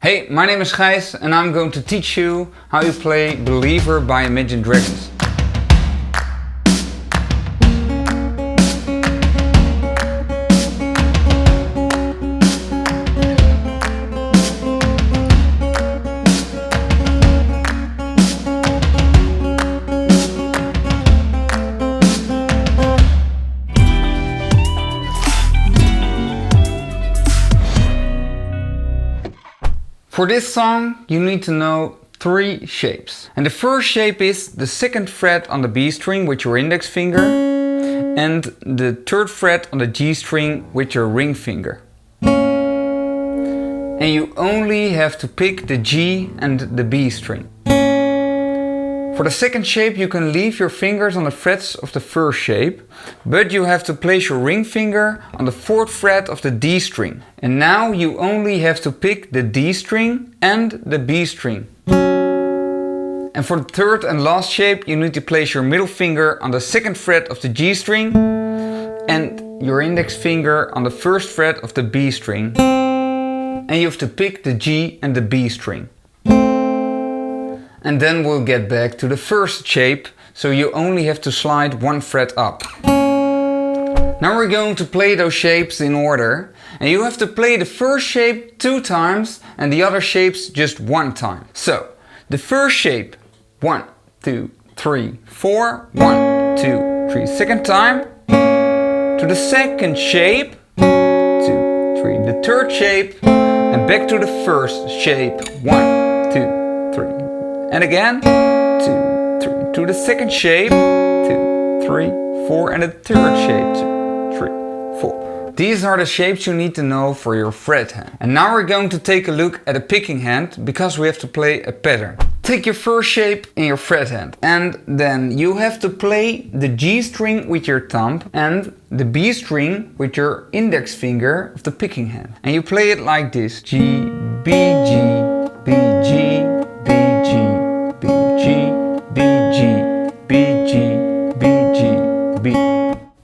Hey, my name is Gijs and I'm going to teach you how you play Believer by Imagine Dragons. For this song you need to know 3 shapes. And the first shape is the 2nd fret on the B string with your index finger and the 3rd fret on the G string with your ring finger. And you only have to pick the G and the B string. For the 2nd shape you can leave your fingers on the frets of the 1st shape, but you have to place your ring finger on the 4th fret of the D string. And now you only have to pick the D string and the B string. And for the 3rd and last shape you need to place your middle finger on the 2nd fret of the G string and your index finger on the 1st fret of the B string. And you have to pick the G and the B string. And then we'll get back to the 1st shape, so you only have to slide 1 fret up. Now we're going to play those shapes in order, and you have to play the 1st shape 2 times and the other shapes just 1 time. So, the 1st shape, 1, 2, 3, 4, 1, 2, 3, 2nd time. To the 2nd shape, 2, 3, the 3rd shape, and back to the 1st shape, 1, 2, 3. And again, 2, 3, to the 2nd shape, 2, 3, 4, and the 3rd shape, 2, 3, 4. These are the shapes you need to know for your fret hand. And now we're going to take a look at a picking hand, because we have to play a pattern. Take your 1st shape in your fret hand, and then you have to play the G string with your thumb and the B string with your index finger of the picking hand. And you play it like this: G, B, G, B, G, B, G, B, G, B, G, B, G, B, G, B.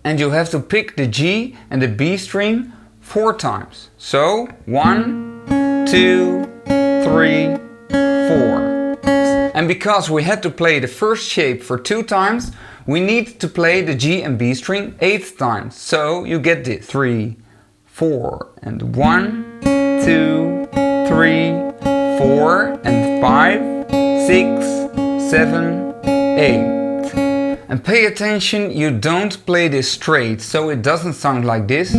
And you have to pick the G and the B string 4 times. So 1, 2, 3, 4. And because we had to play the 1st shape for 2 times, we need to play the G and B string 8 times. So you get this: 3, 4, and 1, 2, 3, 4, and 5, 6, 7, 8. And pay attention, you don't play this straight, so it doesn't sound like this.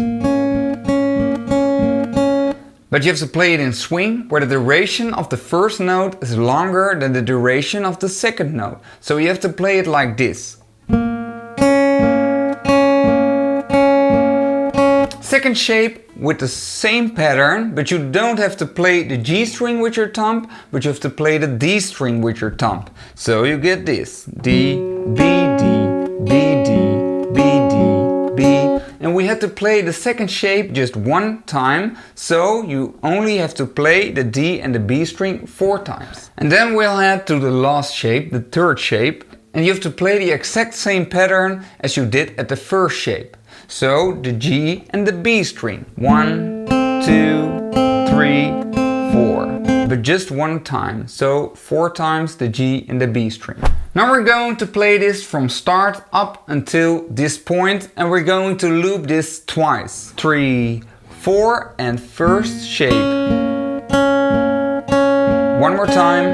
But you have to play it in swing, where the duration of the 1st note is longer than the duration of the 2nd note. So you have to play it like this. 2nd shape with the same pattern, but you don't have to play the G string with your thumb, but you have to play the D string with your thumb. So you get this: D, B, D, B, D, B, D, B. And we had to play the 2nd shape just 1 time, so you only have to play the D and the B string 4 times. And then we'll head to the last shape, the 3rd shape, and you have to play the exact same pattern as you did at the 1st shape. So the G and the B string, 1, 2, 3, 4, but just 1 time, so 4 times the G and the B string. Now we're going to play this from start up until this point, and we're going to loop this twice. 3, 4, and 1st shape. 1 more time.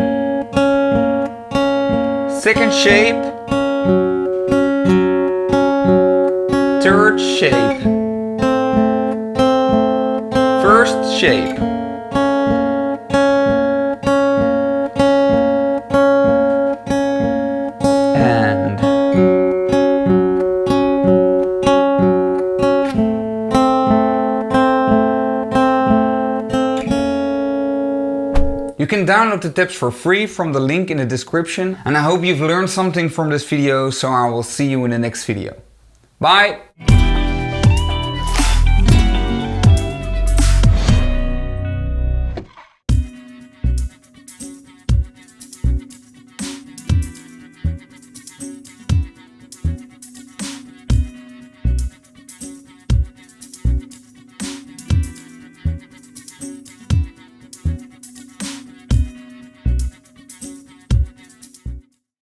2nd shape. 3rd shape. 1st shape. And you can download the tabs for free from the link in the description, and I hope you've learned something from this video, so I will see you in the next video. Bye!